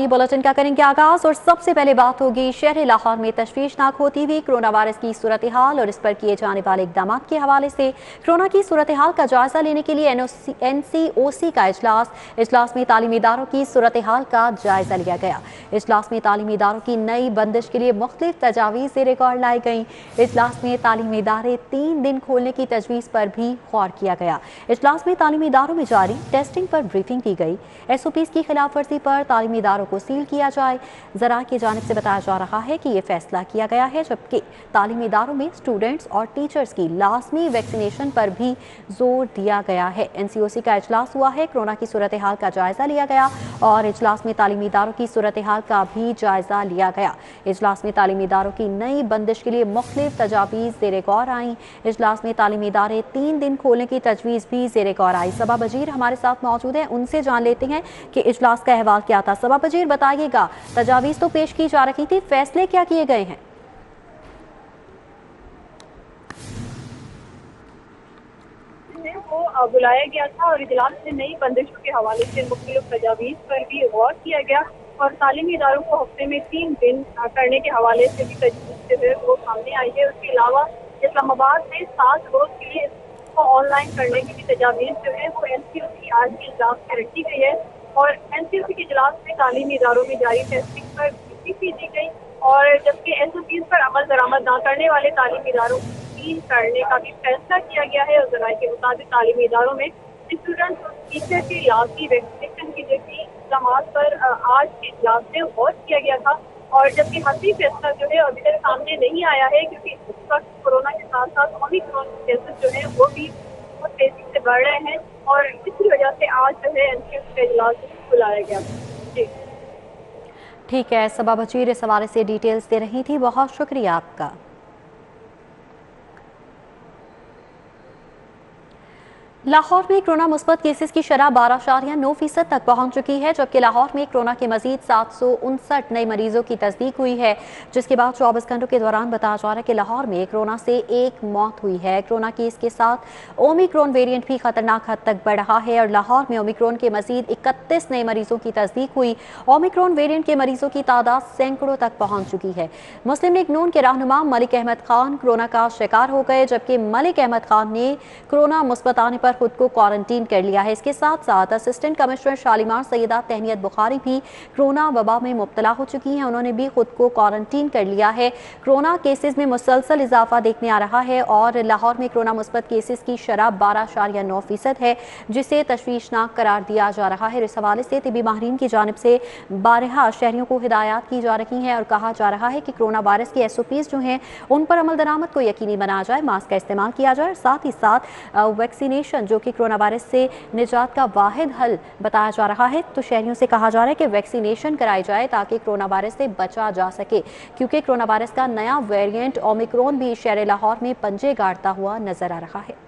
Bulletin का करेंगे आगाज और सबसे पहले बात होगी शहर लाहौर में तशवीशनाक होती हुई कोरोना वायरस की सूरत हाल और इस पर किए जाने वाले इकदाम के हवाले से। कोरोना की सूरत हाल का जायजा लेने के लिए NCOC का इजलास में तालीमी इदारों की सूरत हाल का जायजा लिया गया। इजलास में तालीमी इदारों की नई बंदिश के लिए मुख्तलिफ तजावीज़ से रिकॉर्ड लाई गई। इजलास में तालीमी इदारे 3 दिन खोलने की तजवीज़ पर भी गौर किया गया। इजलास में तालीमी इदारों में जारी टेस्टिंग पर ब्रीफिंग की गई। SOPs की खिलाफ वर्जी पर तालीमी इदारों को सील किया जाए। ज़रा की जानिब से बताया जा रहा है कि ये फैसला किया गया है, जबकि तालीमी इदारों में स्टूडेंट्स और टीचर्स की लाजमी वैक्सीनेशन पर भी जोर दिया गया है। NCOC का इजलास हुआ है, कोरोना की सूरत हाल का जायजा लिया गया और इजलास में तालीमी इदारों की सूरत हाल का भी जायजा लिया गया। इजलास में तालीमी इदारों की नई बंदिश के लिए मुख्तलिफ तजावीज़ ज़ेरे गौर आई। इजलास में तालीमी इदारे 3 दिन खोलने की तजवीज़ भी ज़ेरे गौर आई। सबा बजीर हमारे साथ मौजूद हैं, उनसे जान लेते हैं कि इजलास का अहवाल क्या था। सबा बजीर बताइएगा, तजावीज़ तो पेश की जा रही थी, फैसले क्या किए गए हैं? को बुलाया गया था और इजलास में नई बंदिशों के हवाले से मुख्तलिफ तजावीज़ पर भी गौर किया गया और तालीमी इदारों को हफ्ते में 3 दिन करने के हवाले से भी तजवीज़ जो है वो सामने आई है। उसके अलावा इस्लामाबाद में 7 रोज के लिए इसको ऑनलाइन करने की भी तजावीज़ जो है वो NCOC आज के इजलास में रखी गई है और NCOC के इजलास में तालीमी इदारों में जारी टेस्टिंग पर भी दी गई और जबकि SOPs पर अमल दरामद न करने वाले तालीमी इदारों करने का भी फैसला किया गया है और जराये के मुताबिक तालीमी इदारों में स्टूडेंट्स और टीचर की लाजमी वैक्सीनेशन की जैसी इक़दाम पर आज के इजलास में गौर किया गया था और जबकि हसी फैसला जो है अभी तक सामने नहीं आया है क्योंकि इस वक्त कोरोना के साथ साथ ओमिक्रॉन केसेस जो है वो भी बहुत तेजी से बढ़ रहे हैं और इसी वजह से आज जो है NCOC का इजलास बुलाया गया। जी ठीक है, सबा बजीर इस हवाले से डिटेल्स दे रही थी, बहुत शुक्रिया आपका। लाहौर में कोरोना मुस्बत केसेस की शरह 12.9% तक पहुंच चुकी है, जबकि लाहौर में कोरोना के मजीद 759 नए मरीजों की तस्दीक हुई है, जिसके बाद 24 घंटों के दौरान बताया जा रहा है कि लाहौर में कोरोना से 1 मौत हुई है। कोरोना केस के साथ ओमिक्रॉन वेरिएंट भी खतरनाक हद तक बढ़ रहा है और लाहौर में ओमिक्रॉन के मजीद 31 नए मरीजों की तस्दीक हुई। ओमिक्रॉन वेरिएंट के मरीजों की तादाद सैकड़ों तक पहुंच चुकी है। मुस्लिम लीग नून के रहनुमा मलिक अहमद खान कोरोना का शिकार हो गए, जबकि मलिक अहमद खान ने कोरोना मुस्बत आने पर खुद को क्वारंटीन कर लिया है। इसके साथ साथ असिस्टेंट कमिश्नर शालीमार सैयदा तहनीत बुखारी भी कोरोना वबा में मुब्तला हो चुकी हैं, उन्होंने भी खुद को क्वारंटीन कर लिया है। कोरोना केसेस में मुसलसल इजाफा देखने आ रहा है और लाहौर में कोरोना मुस्बत केसेस की शरह 12.9% है, जिसे तशवीशनाक करार दिया जा रहा है। इस हवाले से तिबी माहिरीन की जानिब से बारहा शहरियों को हिदायत की जा रही हैं और कहा जा रहा है कि कोरोना वायरस की SOPs जो हैं उन पर अमल दरामद को यकीनी बनाया जाए, मास्क का इस्तेमाल किया जाए, साथ ही साथ वैक्सीनेशन जो कि कोरोना वायरस से निजात का वाहिद हल बताया जा रहा है, तो शहरियों से कहा जा रहा है कि वैक्सीनेशन कराई जाए ताकि कोरोना वायरस से बचा जा सके, क्योंकि कोरोना वायरस का नया वेरिएंट ओमिक्रॉन भी शहर लाहौर में पंजे गाड़ता हुआ नजर आ रहा है।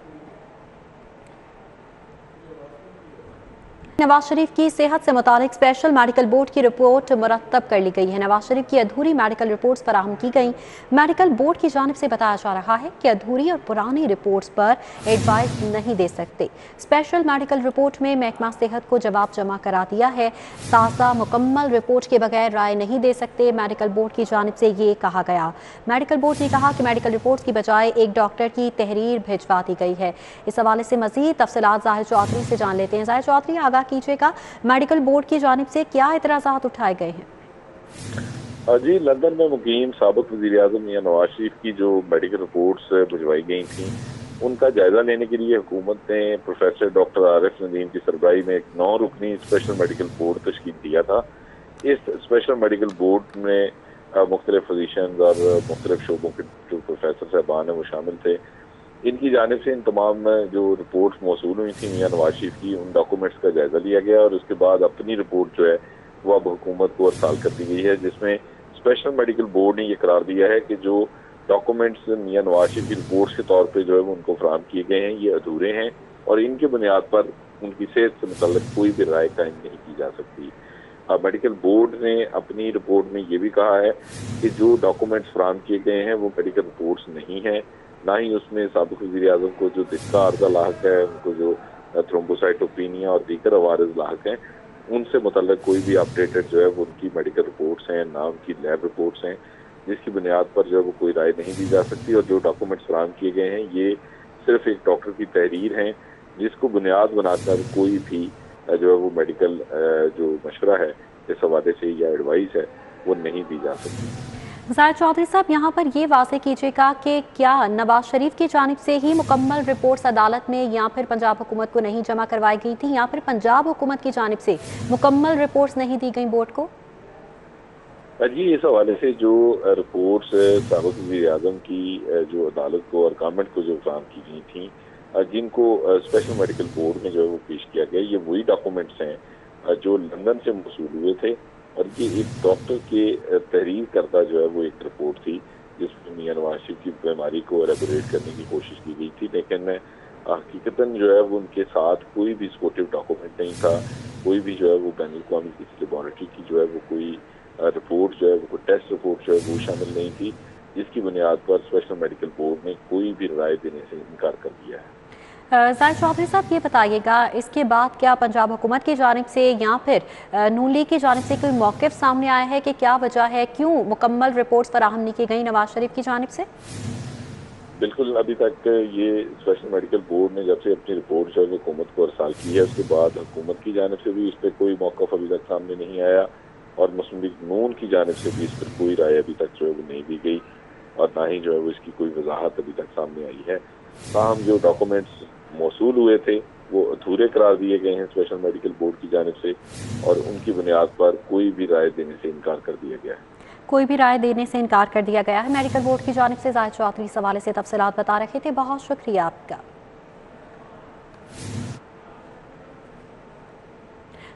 नवाज शरीफ की सेहत से मुतालिक स्पेशल मेडिकल बोर्ड की रिपोर्ट मुरतब कर ली गई है। नवाज शरीफ की अधूरी मेडिकल रिपोर्ट्स फराहम की गई। मेडिकल बोर्ड की जानिब से बताया जा रहा है कि अधूरी और पुरानी रिपोर्ट्स पर एडवाइस नहीं दे सकते। स्पेशल मेडिकल रिपोर्ट में महकमा सेहत को जवाब जमा करा दिया है, ताज़ा मुकम्मल रिपोर्ट के बगैर राय नहीं दे सकते। मेडिकल बोर्ड की जानिब से ये कहा गया। मेडिकल बोर्ड ने कहा कि मेडिकल रिपोर्ट्स की बजाय एक डॉक्टर की तहरीर भिजवा दी गई है। इस हवाले से मजीद तफसीलात जाहिर चौधरी से जान लेते हैं। जाहिर चौधरी, आगाह कीजिएगा, मेडिकल बोर्ड की जानिब से क्या एतराज़ात उठाए गए हैं? जी, लंदन में मुकीम साबिक वज़ीर-ए-आज़म मियां नवाज शरीफ की जो मेडिकल रिपोर्ट्स भिजवाई गई थी, उनका जायजा लेने के लिए हुकूमत ने प्रोफेसर डॉक्टर आरिफ नदीम की सरबराही में एक 9 रुकनी स्पेशल मेडिकल बोर्ड तश्कील दिया था। इस स्पेशल मेडिकल बोर्ड में मुख्तलिफ फिजिशियंस और मुख्तलिफ शोबों के जो प्रोफेसर साहबान हैं वो शामिल थे। इनकी जानिब से इन तमाम जो रिपोर्ट्स मौसूल हुई थी मियां नवाज शरीफ की, उन डॉक्यूमेंट्स का जायजा लिया गया और उसके बाद अपनी रिपोर्ट जो है वो अब हुकूमत को अरसाल कर दी गई है, जिसमें स्पेशल मेडिकल बोर्ड ने ये करार दिया है कि जो डॉक्यूमेंट्स मियां नवाज शरीफ की रिपोर्ट्स के तौर पे जो है वो उनको फराहम किए गए हैं, ये अधूरे हैं और इनके बुनियाद पर उनकी सेहत से मुतल्लिक कोई भी राय कायम नहीं की जा सकती। मेडिकल बोर्ड ने अपनी रिपोर्ट में ये भी कहा है कि जो डॉक्यूमेंट्स फराहम किए गए हैं वो मेडिकल रिपोर्ट्स नहीं है, ना ही उसमें साबिक वज़ीर-ए-आज़म को जो दिल का अर्जा लाहक है, उनको जो थ्रोम्बोसाइटोपिनिया और दीगर अवारज लाहक हैं, उनसे मुतल्लिक कोई भी अपडेटेड जो है वो उनकी मेडिकल रिपोर्ट्स हैं, नाम की लैब रिपोर्ट्स हैं, जिसकी बुनियाद पर जो है वो कोई राय नहीं दी जा सकती। और जो डॉक्यूमेंट्स फराहम किए गए हैं ये सिर्फ एक डॉक्टर की तहरीर है, जिसको बुनियाद बनाकर कोई भी जो है वो मेडिकल जो मशवरा है इस हवाले से या एडवाइस है वो नहीं दी जा सकती। जाहिद चौधरी साहब, यहाँ पर ये वाज़ेह कीजिएगा कि क्या नवाज शरीफ की जानिब से ही मुकम्मल रिपोर्ट्स अदालत में या फिर पंजाब हुकूमत को नहीं जमा करवाई गई थी, या फिर पंजाब हुकूमत की जानिब से मुकम्मल रिपोर्ट्स नहीं दी गई बोर्ड को? जी, इस हवाले से जो रिपोर्ट्स साबिक़ वज़ीर-ए-आज़म की जो अदालत को और गवर्नमेंट को जो फराहम की गई थी, जिनको स्पेशल मेडिकल बोर्ड में जो है वो पेश किया गया, ये वही डॉक्यूमेंट्स हैं जो लंदन से मौसूल हुए थे। और ये एक डॉक्टर के तहरीर करदा जो है वो एक रिपोर्ट थी, जिसमें मियां नवाज शरीफ की बीमारी को एलेबोरेट करने की कोशिश की गई थी, लेकिन हकीकतन जो है वो उनके साथ कोई भी सपोर्टिव डॉक्यूमेंट नहीं था, कोई भी जो है वो बैनुल अक़वामी किसी लेबोरेटरी की जो है वो कोई रिपोर्ट जो है वो टेस्ट रिपोर्ट जो है वो शामिल नहीं थी, जिसकी बुनियाद पर स्पेशल मेडिकल बोर्ड ने कोई भी राय देने से इनकार कर दिया है। जाहिद चौधरी साहब, ये बताइएगा, इसके बाद क्या पंजाब हुकूमत की जानिब से या फिर नून लीग की जानिब से कोई मौक़िफ़ सामने आया है कि क्या वजह है, क्यों मुकम्मल रिपोर्ट्स फराहम नहीं की गई नवाज शरीफ की जानिब से? बिल्कुल, अभी तक ये स्पेशल मेडिकल बोर्ड ने जब से अपनी रिपोर्ट जो है हुकूमत को अरसाल की है, उसके बाद हुकूमत की जानिब से भी इस पर कोई मौक़िफ़ अभी तक सामने नहीं आया, और मुस्लिम लीग नून की जानिब से भी इस पर कोई राय अभी तक जो है वो नहीं दी गई, और ना ही जो है वो इसकी कोई वजाहत अभी तक सामने आई है। ताहम जो डॉक्यूमेंट्स मौसूल हुए थे वो अधूरे करार दिए गए हैं स्पेशल मेडिकल बोर्ड की जानिब से, और उनकी बुनियाद पर कोई भी राय देने से इनकार कर दिया गया है। कोई भी राय देने से इनकार कर दिया गया है मेडिकल बोर्ड की जानिब से। जाहिद चौधरी इस हवाले से तफसीलात बता रहे थे, बहुत शुक्रिया आपका।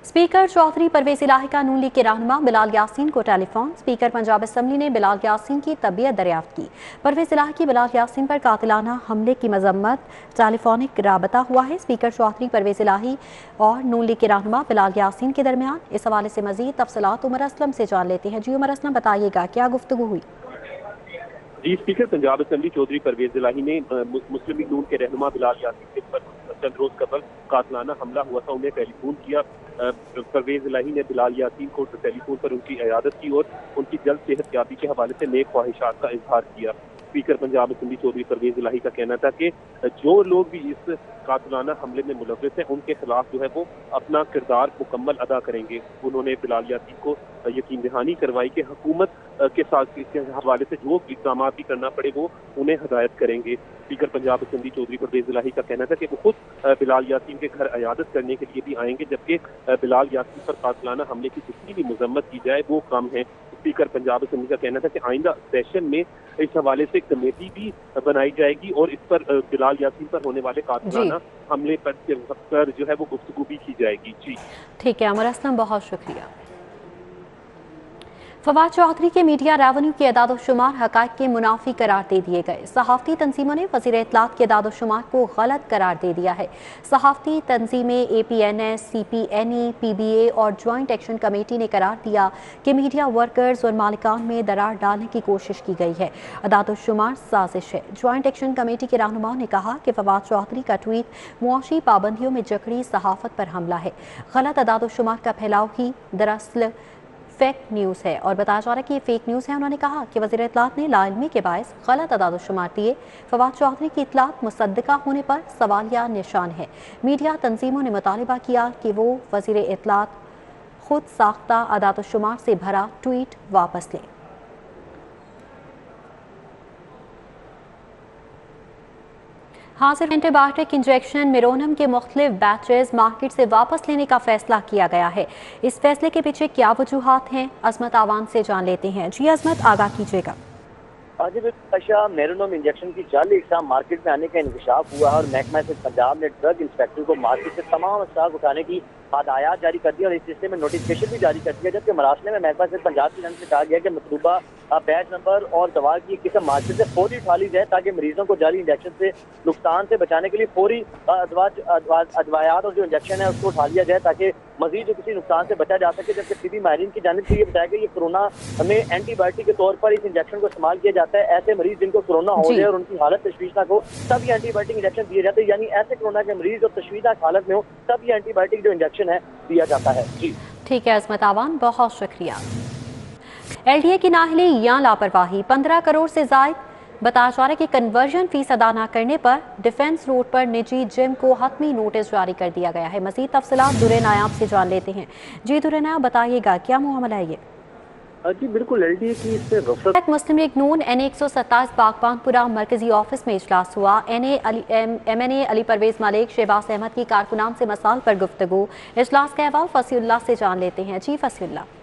स्पीकर चौधरी परवेज इलाही का नून लीग के रहनुमा बिलाल यासीन को टेलीफोन। स्पीकर पंजाब असम्बली ने बिलाल यासीन की तबीयत दरियाफ्त की। परवेज इलाही की बिलाल यासीन पर कातिलाना हमले की मजम्मत, टेलीफोनिक राबता हुआ है स्पीकर चौधरी परवेज इलाही और नून लीग के रहनुमा बिलाल यासीन के दरमियान। इस हवाले से मजीद तफसीलात उमर असलम से जान लेते हैं। जी उमर असलम, बताइएगा क्या गुफ्तगू हुई? जी, स्पीकर पंजाब असम्बली चौधरी परवेज इलाही ने मुस्लिम लीग नून के रहनुमा बिलाल यासीन पर चंद रोज कबल कातिलाना हमला हुआ था, उन्हें टेलीफोन किया। परवेज इलाही ने बिलाल यासीन को टेलीफोन पर उनकी इयादत की और उनकी जल्द सेहतयाबी के हवाले से नेक ख्वाहिशात का इजहार किया। स्पीकर पंजाब असम्बली चौधरी परवेज इलाही का कहना था कि जो लोग भी इस कातिलाना हमले में मुलव्विस हैं उनके खिलाफ जो है वो अपना किरदार मुकम्मल अदा करेंगे। उन्होंने बिलाल यासीन को यकीन दहानी करवाई कि हुकूमत के साथ इसके हवाले से जो इक़दाम भी करना पड़े वो उन्हें हदायत करेंगे। स्पीकर पंजाब असम्बली चौधरी परवेज इलाही का कहना था कि वो खुद बिलाल यासीन के घर इयादत करने के लिए भी आएंगे, जबकि बिलाल यासीन पर कातिलाना हमले की जितनी भी मजम्मत की जाए वो कम है। स्पीकर पंजाब असम्बली का कहना था कि आइंदा सेशन में इस हवाले से कमेटी भी बनाई जाएगी और इस पर बिलाल यासीन पर होने वाले कातिलाना हमले पर जो है वो गुफ्तगू भी की जाएगी। जी ठीक है उमर असलम, बहुत शुक्रिया। फवाद चौधरी के मीडिया रेवेन्यू के अदाद-ओ-शुमार हक़ाइक़ के मुनाफी करार दे दिए गए। सहाफ़ती तंजीमों ने वज़ीर इत्तलात के अदाद-ओ-शुमार को गलत करार दे दिया है। सहाफ़ती तंजीमें APNS, CPNE, PBA और जॉइंट एक्शन कमेटी ने करार दिया कि मीडिया वर्कर्स और मालिकान में दरार डालने की कोशिश की गई है। अदाद-ओ-शुमार साजिश है। जॉइंट एक्शन कमेटी के रहनुमाओं ने कहा कि फवाद चौधरी का ट्वीट मुआशी पाबंदियों में जकड़ी सहाफ़त पर हमला है। गलत अदाद-ओ-शुमार का फैलाव ही दरअसल फेक न्यूज़ है और बताया जा रहा है कि ये फेक न्यूज़ है। उन्होंने कहा कि वज़ीर इत्तलात ने लाइलमी के बायस गलत अदाद-ओ-शुमार दिए। फवाद चौधरी की इत्तलात मुसद्दका होने पर सवालिया निशान है। मीडिया तंजीमों ने मुतालिबा किया कि वो वज़ीर इत्तलात खुद साख्ता अदाद-ओ-शुमार से भरा ट्वीट वापस लें। हाजिर एंटीबायोटिक इंजेक्शन मिरोनम के मुख्तलिफ बैचेस मार्केट से वापस लेने का फैसला किया गया है। इस फैसले के पीछे क्या वजूहात हैं, अजमत आवान से जान लेते हैं। जी अजमत, आगाह कीजिएगा। मेरोनम इंजेक्शन की जाली इकसाम मार्केट में आने का इंकशाफ हुआ है और महकमा से पंजाब ने ड्रग इंस्पेक्टर को मार्केट से तमाम स्टॉक उठाने की हदायत जारी कर दी और इस सिलसिले में नोटिफिकेशन भी जारी कर दिया, जबकि मरासले में महकमा से पंजाब की तरफ से कहा गया कि मतलूबा बैच नंबर और दवा की किस्म मार्केट से फौरी उठा ली जाए ताकि मरीजों को जाली इंजेक्शन से नुकसान से बचाने के लिए फौरी अदवायात और जो इंजेक्शन है उसको उठा लिया जाए ताकि मजीद जो किसी नुकसान से बचा जा सके। जबकि तिबी माहिरीन की जानिब से ये बताया गया ये कोरोना में एंटीबायोटिक के तौर पर इस इंजेक्शन को इस्तेमाल किया जाता है। ऐसे मरीज जिनको कोरोना हो जाए और उनकी हालत तशवीशनाक हो तब ये एंटीबायोटिक इंजेक्शन दिए जाते हैं, यानी ऐसे कोरोना के मरीज और तशवीशनाक हालत में हो तब ये एंटीबायोटिक जो इंजेक्शन ऑप्शन है दिया जाता है। जी ठीक है अजमत आवान, बहुत शुक्रिया। LDA की नाअहली या लापरवाही, 15 करोड़ से जायद बताया जा रहा है कि कन्वर्जन फीस अदा न करने पर डिफेंस रोड पर निजी जिम को हतमी नोटिस जारी कर दिया गया है। मजीद तफसीलात दुरे नायाब से जान लेते हैं। जी दुरे नायाब, बताइएगा क्या मामला है ये? जी बिल्कुल, LDA की इससे गफलत। मुस्लिम लीग नून NA 127 बागबानपुरा मरकजी ऑफिस में इजलास हुआ। MNA अली परवेज मलिक, शहबाज अहमद की कारकुनान से मसाल पर गुफ्तगू। इजलास का अहवाल फसीउल्लाह से जान लेते हैं। जी फसीउल्लाह।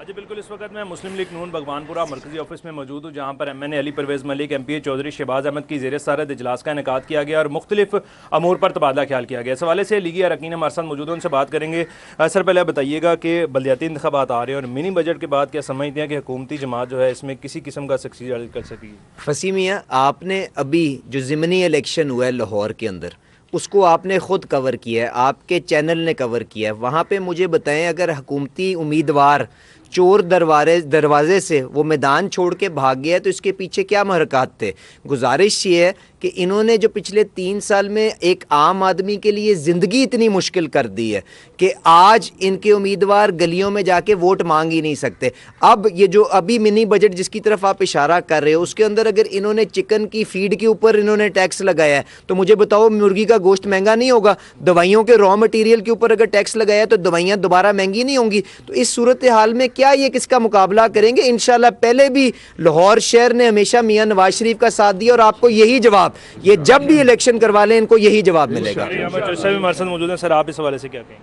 जी बिल्कुल, इस वक्त मैं मुस्लिम लीग नून भगवानपुरा मरकजी ऑफिस में मौजूद हूँ, जहाँ पर MNA अली परवेज़ मलिक, MPA चौधरी शहबाज अहमद की ज़ेर सदर इजलास का इनेकाद किया गया और मुख्तलिफ अमूर पर तबादला ख्याल किया गया। इस हवाले से लीगी अरकान हमारे साथ मौजूद हैं, उनसे बात करेंगे। सर पहले बताइएगा कि बलदियाती इंतखाबात आ रहे हैं और मिनी बजट के बाद क्या समझते हैं कि हुकूमती जमात जो है इसमें किसी किस्म का सक्सीड कर सकेगी? फसीम मियां, आपने अभी जो ज़िमनी इलेक्शन हुआ है लाहौर के अंदर, उसको आपने ख़ुद कवर किया है, आपके चैनल ने कवर किया है। वहाँ पे मुझे बताएं, अगर हुकूमती उम्मीदवार चोर दरवाजे से वो मैदान छोड़ के भाग गया है तो इसके पीछे क्या महरक़ात थे? गुजारिश ये है कि इन्होंने जो पिछले 3 साल में एक आम आदमी के लिए ज़िंदगी इतनी मुश्किल कर दी है कि आज इनके उम्मीदवार गलियों में जाके वोट मांग ही नहीं सकते। अब ये जो अभी मिनी बजट जिसकी तरफ आप इशारा कर रहे हो, उसके अंदर अगर इन्होंने चिकन की फीड के ऊपर इन्होंने टैक्स लगाया है तो मुझे बताओ मुर्गी का गोश्त महंगा नहीं होगा? दवाइयों के रॉ मटीरियल के ऊपर अगर टैक्स लगाया तो दवाइयाँ दोबारा महंगी नहीं होंगी? तो इस सूरत हाल में क्या ये किसका मुकाबला करेंगे? इंशाल्लाह पहले भी लाहौर शहर ने हमेशा मियां नवाज शरीफ का साथ दिया और आपको यही जवाब, ये जब भी इलेक्शन करवा लें इनको यही जवाब मिलेगा। मौजूद है सर, आप इस हवाले से क्या कहेंगे?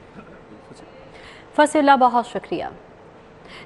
फसीउल्लाह, बहुत शुक्रिया।